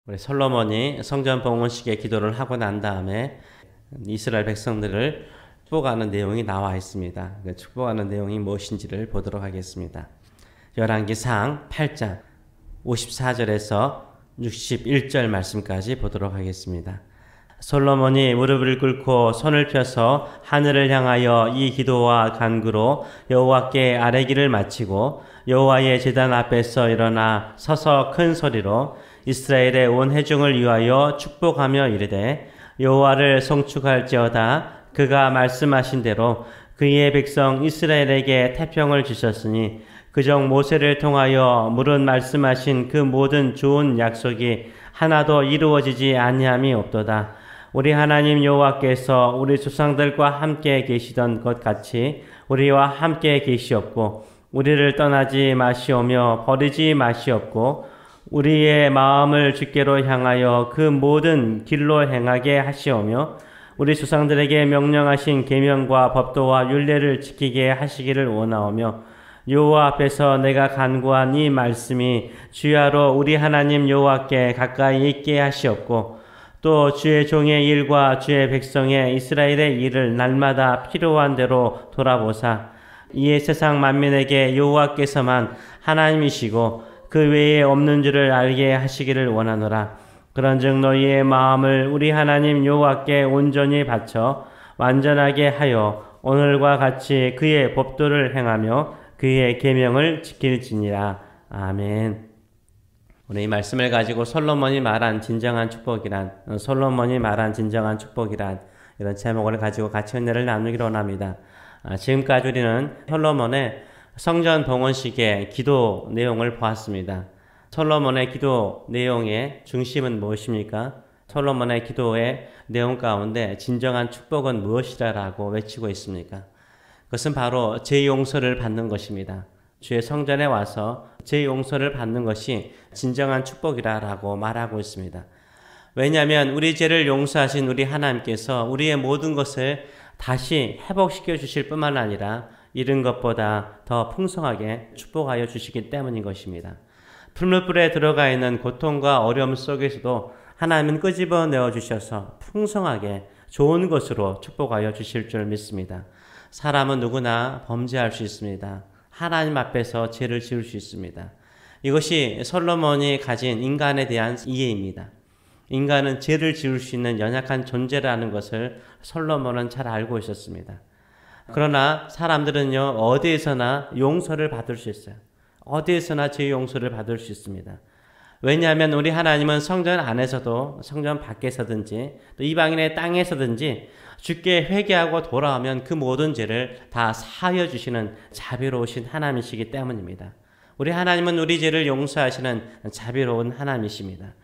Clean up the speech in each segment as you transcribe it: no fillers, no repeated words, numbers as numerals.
우리 솔로몬이 성전 봉헌식의 기도를 하고 난 다음에 이스라엘 백성들을 축복하는 내용이 나와 있습니다. 그 축복하는 내용이 무엇인지를 보도록 하겠습니다. 열왕기상 8장 54절에서 61절 말씀까지 보도록 하겠습니다. 솔로몬이 무릎을 꿇고 손을 펴서 하늘을 향하여 이 기도와 간구로 여호와께 아뢰기를 마치고 여호와의 제단 앞에서 일어나 서서 큰 소리로 이스라엘의 온 회중을 위하여 축복하며 이르되 여호와를 송축할지어다. 그가 말씀하신 대로 그의 백성 이스라엘에게 태평을 주셨으니 그종 모세를 통하여 물은 말씀하신 그 모든 좋은 약속이 하나도 이루어지지 아니함이 없도다. 우리 하나님 여호와께서 우리 조상들과 함께 계시던 것 같이 우리와 함께 계시옵고 우리를 떠나지 마시오며 버리지 마시옵고 우리의 마음을 주께로 향하여 그 모든 길로 행하게 하시오며 우리 조상들에게 명령하신 계명과 법도와 율례를 지키게 하시기를 원하오며 여호와 앞에서 내가 간구한 이 말씀이 주야로 우리 하나님 여호와께 가까이 있게 하시옵고 또 주의 종의 일과 주의 백성의 이스라엘의 일을 날마다 필요한 대로 돌아보사 이에 세상 만민에게 여호와께서만 하나님이시고 그 외에 없는 줄을 알게 하시기를 원하노라. 그런즉 너희의 마음을 우리 하나님 여호와께 온전히 바쳐 완전하게 하여 오늘과 같이 그의 법도를 행하며 그의 계명을 지킬지니라. 아멘. 오늘 이 말씀을 가지고 솔로몬이 말한 진정한 축복이란 이런 제목을 가지고 같이 은혜를 나누기로 합니다. 지금까지 우리는 솔로몬의 성전 봉헌식의 기도 내용을 보았습니다. 솔로몬의 기도 내용의 중심은 무엇입니까? 솔로몬의 기도의 내용 가운데 진정한 축복은 무엇이라고 외치고 있습니까? 그것은 바로 죄 용서를 받는 것입니다. 주의 성전에 와서 죄 용서를 받는 것이 진정한 축복이라고 말하고 있습니다. 왜냐하면 우리 죄를 용서하신 우리 하나님께서 우리의 모든 것을 다시 회복시켜 주실 뿐만 아니라 잃은 것보다 더 풍성하게 축복하여 주시기 때문인 것입니다. 풀무불에 들어가 있는 고통과 어려움 속에서도 하나님은 끄집어내어 주셔서 풍성하게 좋은 것으로 축복하여 주실 줄 믿습니다. 사람은 누구나 범죄할 수 있습니다. 하나님 앞에서 죄를 지을 수 있습니다. 이것이 솔로몬이 가진 인간에 대한 이해입니다. 인간은 죄를 지을 수 있는 연약한 존재라는 것을 솔로몬은 잘 알고 있었습니다. 그러나 사람들은요, 어디에서나 용서를 받을 수 있어요. 어디에서나 죄 용서를 받을 수 있습니다. 왜냐하면 우리 하나님은 성전 안에서도 성전 밖에서든지 또 이방인의 땅에서든지 주께 회개하고 돌아오면 그 모든 죄를 다 사하여 주시는 자비로우신 하나님이시기 때문입니다. 우리 하나님은 우리 죄를 용서하시는 자비로운 하나님이십니다.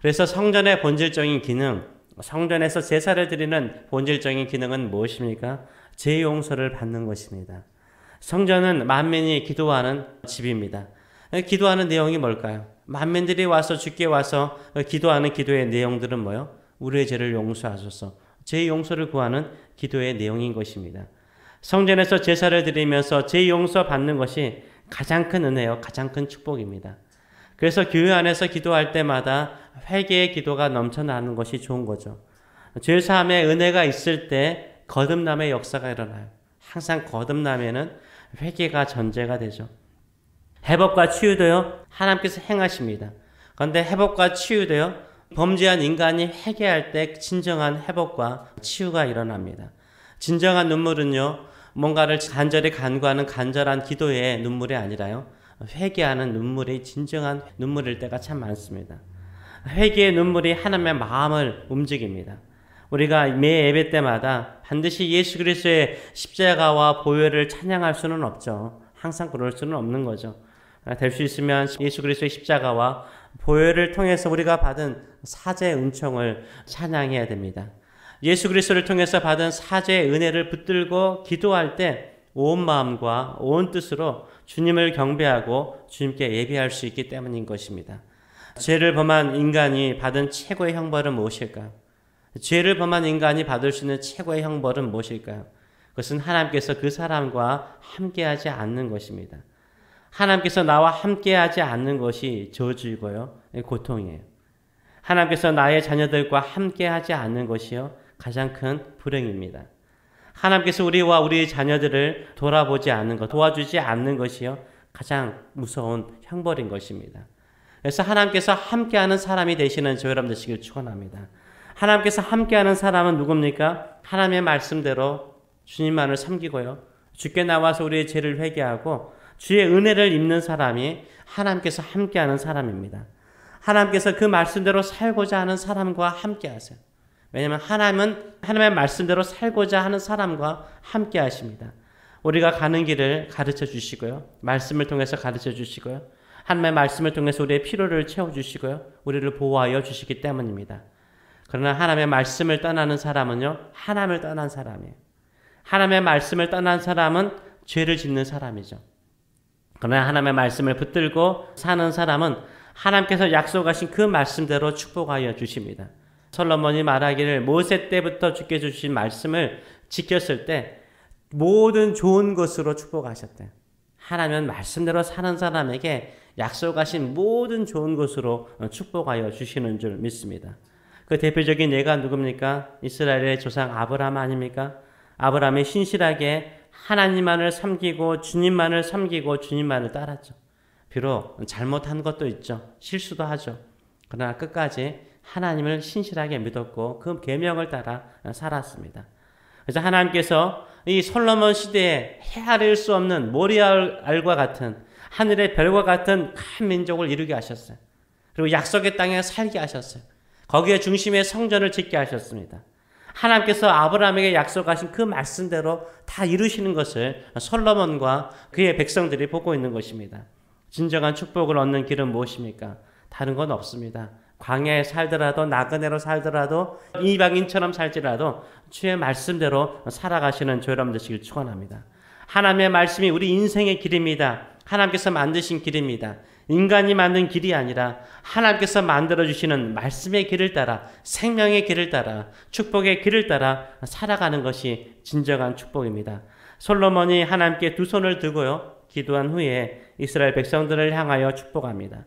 그래서 성전의 본질적인 기능, 성전에서 제사를 드리는 본질적인 기능은 무엇입니까? 죄 용서를 받는 것입니다. 성전은 만민이 기도하는 집입니다. 기도하는 내용이 뭘까요? 만민들이 와서 주께 와서 기도하는 기도의 내용들은 뭐요? 우리의 죄를 용서하소서. 죄 용서를 구하는 기도의 내용인 것입니다. 성전에서 제사를 드리면서 죄 용서 받는 것이 가장 큰 은혜요, 가장 큰 축복입니다. 그래서 교회 안에서 기도할 때마다 회개의 기도가 넘쳐나는 것이 좋은 거죠. 죄 사함의 은혜가 있을 때 거듭남의 역사가 일어나요. 항상 거듭남에는 회개가 전제가 되죠. 회복과 치유도요, 하나님께서 행하십니다. 그런데 회복과 치유도요, 범죄한 인간이 회개할 때 진정한 회복과 치유가 일어납니다. 진정한 눈물은요, 뭔가를 간절히 간구하는 간절한 기도의 눈물이 아니라요, 회개하는 눈물이 진정한 눈물일 때가 참 많습니다. 회개의 눈물이 하나님의 마음을 움직입니다. 우리가 매 예배 때마다 반드시 예수 그리스도의 십자가와 보혈을 찬양할 수는 없죠. 항상 그럴 수는 없는 거죠. 될 수 있으면 예수 그리스도의 십자가와 보혈을 통해서 우리가 받은 사죄의 은총을 찬양해야 됩니다. 예수 그리스도를 통해서 받은 사죄의 은혜를 붙들고 기도할 때 온 마음과 온 뜻으로 주님을 경배하고 주님께 예배할 수 있기 때문인 것입니다. 죄를 범한 인간이 받은 최고의 형벌은 무엇일까요? 죄를 범한 인간이 받을 수 있는 최고의 형벌은 무엇일까요? 그것은 하나님께서 그 사람과 함께하지 않는 것입니다. 하나님께서 나와 함께하지 않는 것이 저주이고요, 고통이에요. 하나님께서 나의 자녀들과 함께하지 않는 것이요 가장 큰 불행입니다. 하나님께서 우리와 우리 자녀들을 돌아보지 않는 것, 도와주지 않는 것이요 가장 무서운 형벌인 것입니다. 그래서 하나님께서 함께하는 사람이 되시는 저 여러분 되시길 축원합니다. 하나님께서 함께하는 사람은 누굽니까? 하나님의 말씀대로 주님만을 섬기고요. 주께 나와서 우리의 죄를 회개하고 주의 은혜를 입는 사람이 하나님께서 함께하는 사람입니다. 하나님께서 그 말씀대로 살고자 하는 사람과 함께하세요. 왜냐하면 하나님은 하나님의 말씀대로 살고자 하는 사람과 함께 하십니다. 우리가 가는 길을 가르쳐 주시고요. 말씀을 통해서 가르쳐 주시고요. 하나님의 말씀을 통해서 우리의 필요를 채워주시고요. 우리를 보호하여 주시기 때문입니다. 그러나 하나님의 말씀을 떠나는 사람은요. 하나님을 떠난 사람이에요. 하나님의 말씀을 떠난 사람은 죄를 짓는 사람이죠. 그러나 하나님의 말씀을 붙들고 사는 사람은 하나님께서 약속하신 그 말씀대로 축복하여 주십니다. 솔로몬이 말하기를 모세 때부터 주께 주신 말씀을 지켰을 때 모든 좋은 것으로 축복하셨대요. 하나님은 말씀대로 사는 사람에게 약속하신 모든 좋은 것으로 축복하여 주시는 줄 믿습니다. 그 대표적인 예가 누굽니까? 이스라엘의 조상 아브라함 아닙니까? 아브라함이 신실하게 하나님만을 섬기고 주님만을 섬기고 주님만을 따랐죠. 비록 잘못한 것도 있죠. 실수도 하죠. 그러나 끝까지 하나님을 신실하게 믿었고 그 계명을 따라 살았습니다. 그래서 하나님께서 이 솔로몬 시대에 헤아릴 수 없는 모리알과 같은 하늘의 별과 같은 큰 민족을 이루게 하셨어요. 그리고 약속의 땅에 살게 하셨어요. 거기에 중심에 성전을 짓게 하셨습니다. 하나님께서 아브라함에게 약속하신 그 말씀대로 다 이루시는 것을 솔로몬과 그의 백성들이 보고 있는 것입니다. 진정한 축복을 얻는 길은 무엇입니까? 다른 건 없습니다. 광야에 살더라도 나그네로 살더라도 이방인처럼 살지라도 주의 말씀대로 살아가시는 저 여러분 되시길 축원합니다. 하나님의 말씀이 우리 인생의 길입니다. 하나님께서 만드신 길입니다. 인간이 만든 길이 아니라 하나님께서 만들어주시는 말씀의 길을 따라 생명의 길을 따라 축복의 길을 따라 살아가는 것이 진정한 축복입니다. 솔로몬이 하나님께 두 손을 들고요. 기도한 후에 이스라엘 백성들을 향하여 축복합니다.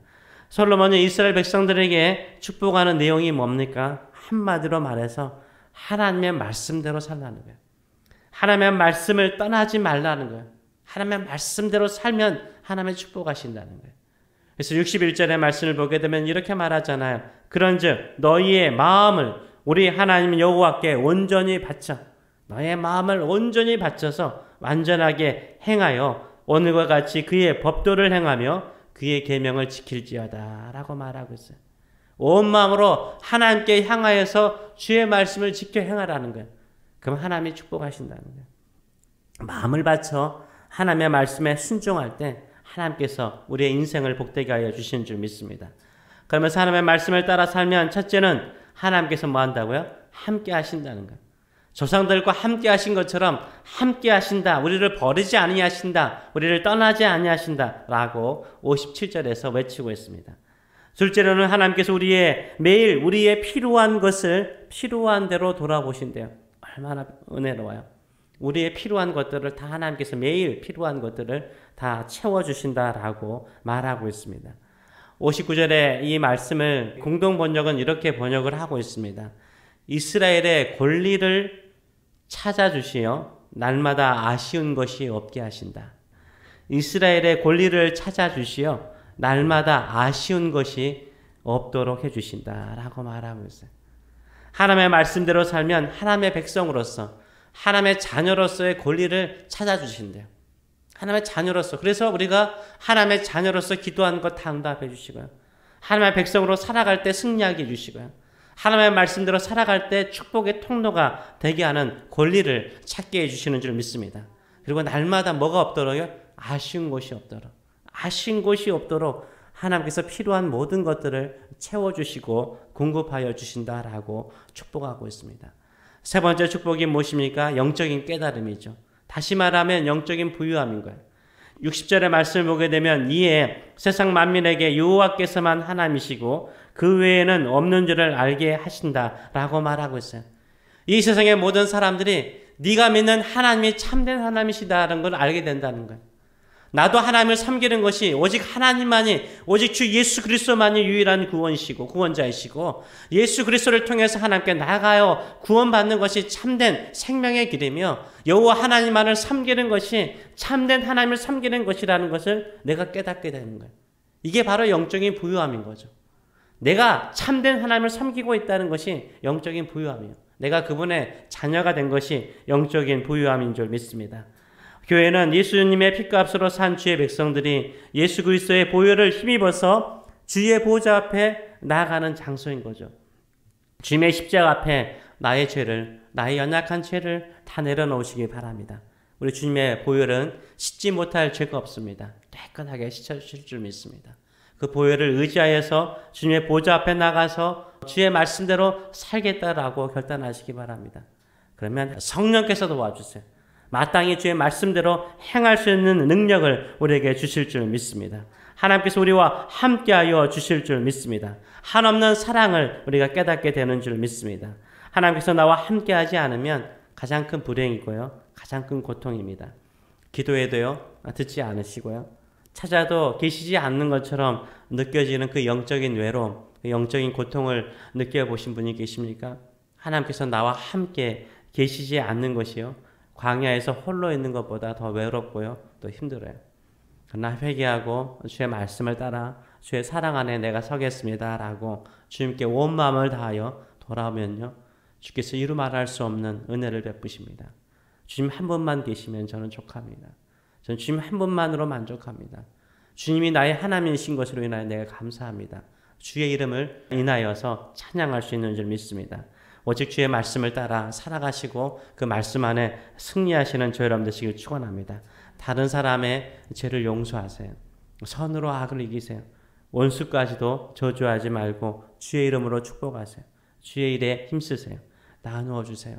솔로몬이 이스라엘 백성들에게 축복하는 내용이 뭡니까? 한마디로 말해서 하나님의 말씀대로 살라는 거예요. 하나님의 말씀을 떠나지 말라는 거예요. 하나님의 말씀대로 살면 하나님의 축복하신다는 거예요. 그래서 61절의 말씀을 보게 되면 이렇게 말하잖아요. 그런즉 너희의 마음을 우리 하나님 여호와께 온전히 바쳐 너의 마음을 온전히 바쳐서 완전하게 행하여 오늘과 같이 그의 법도를 행하며 그의 계명을 지킬지어다 라고 말하고 있어요. 온 마음으로 하나님께 향하여서 주의 말씀을 지켜 행하라는 거예요. 그럼 하나님이 축복하신다는 거예요. 마음을 바쳐 하나님의 말씀에 순종할 때 하나님께서 우리의 인생을 복되게 하여 주시는 줄 믿습니다. 그러면서 하나님의 말씀을 따라 살면 첫째는 하나님께서 뭐 한다고요? 함께 하신다는 거예요. 조상들과 함께 하신 것처럼 함께 하신다. 우리를 버리지 아니하신다. 우리를 떠나지 아니하신다. 라고 57절에서 외치고 있습니다. 둘째로는 하나님께서 매일 우리의 필요한 것을 필요한 대로 돌아보신대요. 얼마나 은혜로워요. 우리의 필요한 것들을 다 하나님께서 매일 필요한 것들을 다 채워주신다라고 말하고 있습니다. 59절에 이 말씀을 공동번역은 이렇게 번역을 하고 있습니다. 이스라엘의 권리를 찾아주시어 날마다 아쉬운 것이 없게 하신다. 이스라엘의 권리를 찾아주시어 날마다 아쉬운 것이 없도록 해주신다 라고 말하고 있어요. 하나님의 말씀대로 살면 하나님의 백성으로서 하나님의 자녀로서의 권리를 찾아주신대요. 하나님의 자녀로서. 그래서 우리가 하나님의 자녀로서 기도하는 것 다 응답해 주시고요. 하나님의 백성으로 살아갈 때 승리하게 해주시고요. 하나님의 말씀대로 살아갈 때 축복의 통로가 되게 하는 권리를 찾게 해주시는 줄 믿습니다. 그리고 날마다 뭐가 없도록요? 아쉬운 것이 없도록. 아쉬운 것이 없도록 하나님께서 필요한 모든 것들을 채워주시고 공급하여 주신다라고 축복하고 있습니다. 세 번째 축복이 무엇입니까? 영적인 깨달음이죠. 다시 말하면 영적인 부유함인 거예요. 60절의 말씀을 보게 되면 이에 세상 만민에게 여호와께서만 하나님이시고 그 외에는 없는 줄을 알게 하신다라고 말하고 있어요. 이 세상의 모든 사람들이 네가 믿는 하나님이 참된 하나님이시다는 걸 알게 된다는 거예요. 나도 하나님을 섬기는 것이 오직 하나님만이, 오직 주 예수 그리스도만이 유일한 구원이시고 구원자이시고 예수 그리스도를 통해서 하나님께 나아가여 구원받는 것이 참된 생명의 길이며 여호와 하나님만을 섬기는 것이 참된 하나님을 섬기는 것이라는 것을 내가 깨닫게 되는 거예요. 이게 바로 영적인 부유함인 거죠. 내가 참된 하나님을 섬기고 있다는 것이 영적인 부유함이에요. 내가 그분의 자녀가 된 것이 영적인 부유함인 줄 믿습니다. 교회는 예수님의 핏값으로 산 주의 백성들이 예수 그리스도의 보혈을 힘입어서 주의 보좌 앞에 나아가는 장소인 거죠. 주님의 십자가 앞에 나의 죄를, 나의 연약한 죄를 다 내려놓으시기 바랍니다. 우리 주님의 보혈은 씻지 못할 죄가 없습니다. 깨끗하게 씻어주실 줄 믿습니다. 그 보혈을 의지하여서 주님의 보좌 앞에 나가서 주의 말씀대로 살겠다라고 결단하시기 바랍니다. 그러면 성령께서 도와주세요. 마땅히 주의 말씀대로 행할 수 있는 능력을 우리에게 주실 줄 믿습니다. 하나님께서 우리와 함께하여 주실 줄 믿습니다. 한없는 사랑을 우리가 깨닫게 되는 줄 믿습니다. 하나님께서 나와 함께하지 않으면 가장 큰 불행이고요. 가장 큰 고통입니다. 기도해도요. 듣지 않으시고요. 찾아도 계시지 않는 것처럼 느껴지는 그 영적인 외로움, 그 영적인 고통을 느껴보신 분이 계십니까? 하나님께서 나와 함께 계시지 않는 것이요. 광야에서 홀로 있는 것보다 더 외롭고요. 또 힘들어요. 그러나 회개하고 주의 말씀을 따라 주의 사랑 안에 내가 서겠습니다 라고 주님께 온 마음을 다하여 돌아오면요. 주께서 이루 말할 수 없는 은혜를 베푸십니다. 주님 한 분만 계시면 저는 족합니다. 저는 주님 한 분만으로 만족합니다. 주님이 나의 하나님이신 것으로 인하여 내가 감사합니다. 주의 이름을 인하여서 찬양할 수 있는 줄 믿습니다. 오직 주의 말씀을 따라 살아가시고 그 말씀 안에 승리하시는 저 여러분 되시길 축원합니다. 다른 사람의 죄를 용서하세요. 선으로 악을 이기세요. 원수까지도 저주하지 말고 주의 이름으로 축복하세요. 주의 일에 힘쓰세요. 나누어 주세요.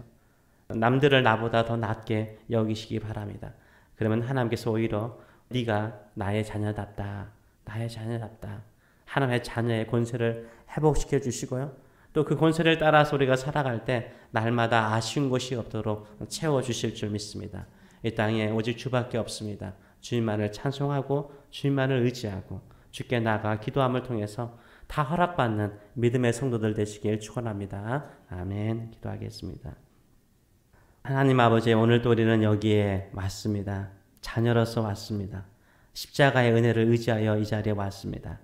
남들을 나보다 더 낮게 여기시기 바랍니다. 그러면 하나님께서 오히려 네가 나의 자녀답다. 나의 자녀답다. 하나님의 자녀의 권세를 회복시켜 주시고요. 또 그 권세를 따라서 우리가 살아갈 때 날마다 아쉬운 것이 없도록 채워주실 줄 믿습니다. 이 땅에 오직 주밖에 없습니다. 주님만을 찬송하고 주님만을 의지하고 주께 나아가 기도함을 통해서 다 허락받는 믿음의 성도들 되시길 축원합니다. 아멘. 기도하겠습니다. 하나님 아버지, 오늘도 우리는 여기에 왔습니다. 자녀로서 왔습니다. 십자가의 은혜를 의지하여 이 자리에 왔습니다.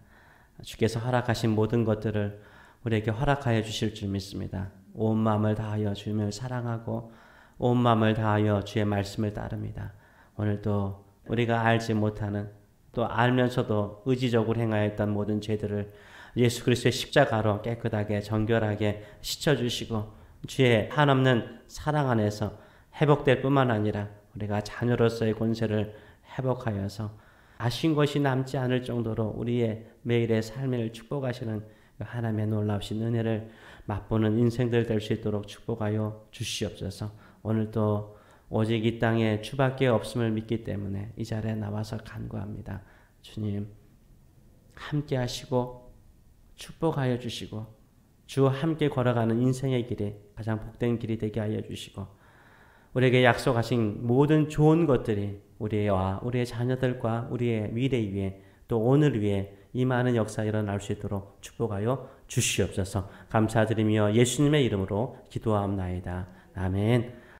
주께서 허락하신 모든 것들을 우리에게 허락하여 주실 줄 믿습니다. 온 마음을 다하여 주님을 사랑하고 온 마음을 다하여 주의 말씀을 따릅니다. 오늘도 우리가 알지 못하는 또 알면서도 의지적으로 행하였던 모든 죄들을 예수 그리스도의 십자가로 깨끗하게 정결하게 씻어주시고 주의 한없는 사랑 안에서 회복될 뿐만 아니라 우리가 자녀로서의 권세를 회복하여서 아쉬운 것이 남지 않을 정도로 우리의 매일의 삶을 축복하시는 하나님의 놀라우신 은혜를 맛보는 인생들 될 수 있도록 축복하여 주시옵소서. 오늘도 오직 이 땅에 주밖에 없음을 믿기 때문에 이 자리에 나와서 간구합니다. 주님 함께 하시고 축복하여 주시고 주와 함께 걸어가는 인생의 길이 가장 복된 길이 되게 하여 주시고 우리에게 약속하신 모든 좋은 것들이 우리와 우리의 자녀들과 우리의 미래 위에 또 오늘 위에 이 많은 역사 일어날 수 있도록 축복하여 주시옵소서. 감사드리며 예수님의 이름으로 기도하옵나이다. 아멘.